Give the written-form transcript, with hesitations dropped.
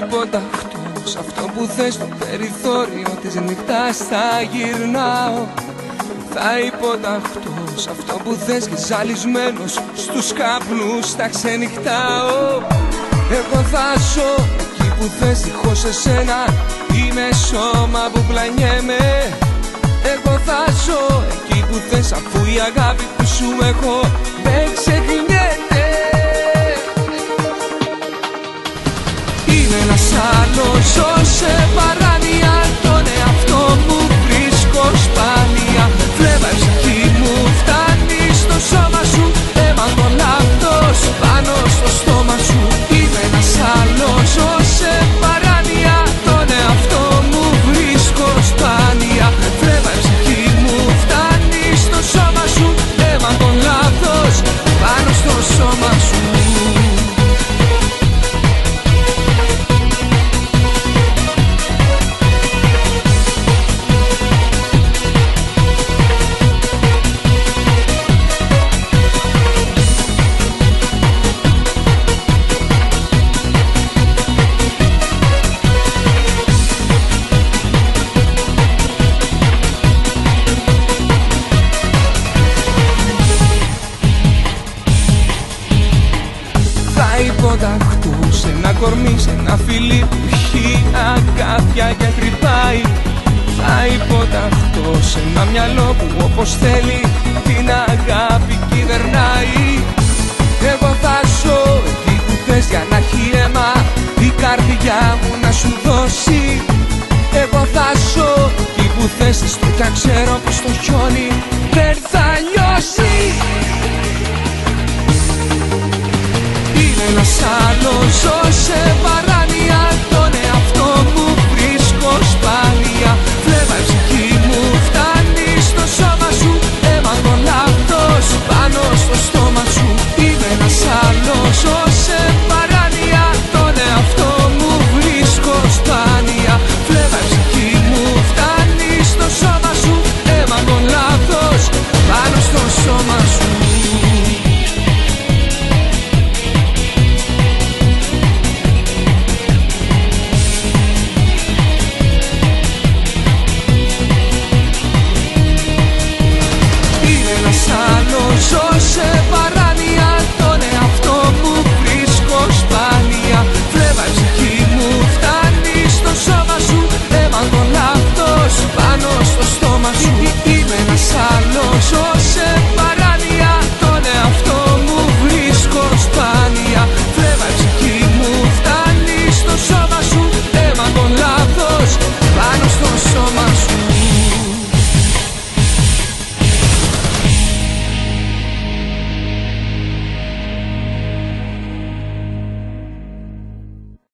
υποταχτώ σ' αυτό που θες, στο περιθώριο της νύχτας θα γυρνάω. Θα υποταχτώ σ' αυτό που θες και ζαλισμένος στους καπνούς θα ξενυχτάω. Εγώ θα ζω εκεί που θες, δίχως εσένα είμαι σώμα που πλανιέμαι. Εγώ θα ζω εκεί που θες, αφού η αγάπη που σου έχω δεν ξεχνιέται. Είναι ένας άλλος, ζω σε παράνοια, τον εαυτό μου βρίσκω σπάνια. Φλέβα η ψυχή μου φτάνει στο σώμα σου, αίματο λάθος πάνω στο στόμα σου. Είναι ένας άλλος, ζω σε παράνοια, τον εαυτό μου βρίσκω σπάνια. Φλέβα η ψυχή μου φτάνει στο σώμα σου, αίματο λάθος πάνω στο σώμα σου. Υποταχτώ σε ένα κορμί, σε ένα φιλί που έχει αγκάθια και τρυπάει. Θα υποταχτώ σε ένα μυαλό που όπως θέλει την αγάπη κυβερνάει. Εγώ θα ζω εκεί που θες για να έχει αίμα η καρδιά μου να σου δώσει. Εγώ θα ζω εκεί που θες, έστω κι αν ξέρω πως το χιόνι δεν θα λιώσει. Είναι ένας άλλος, ζω σε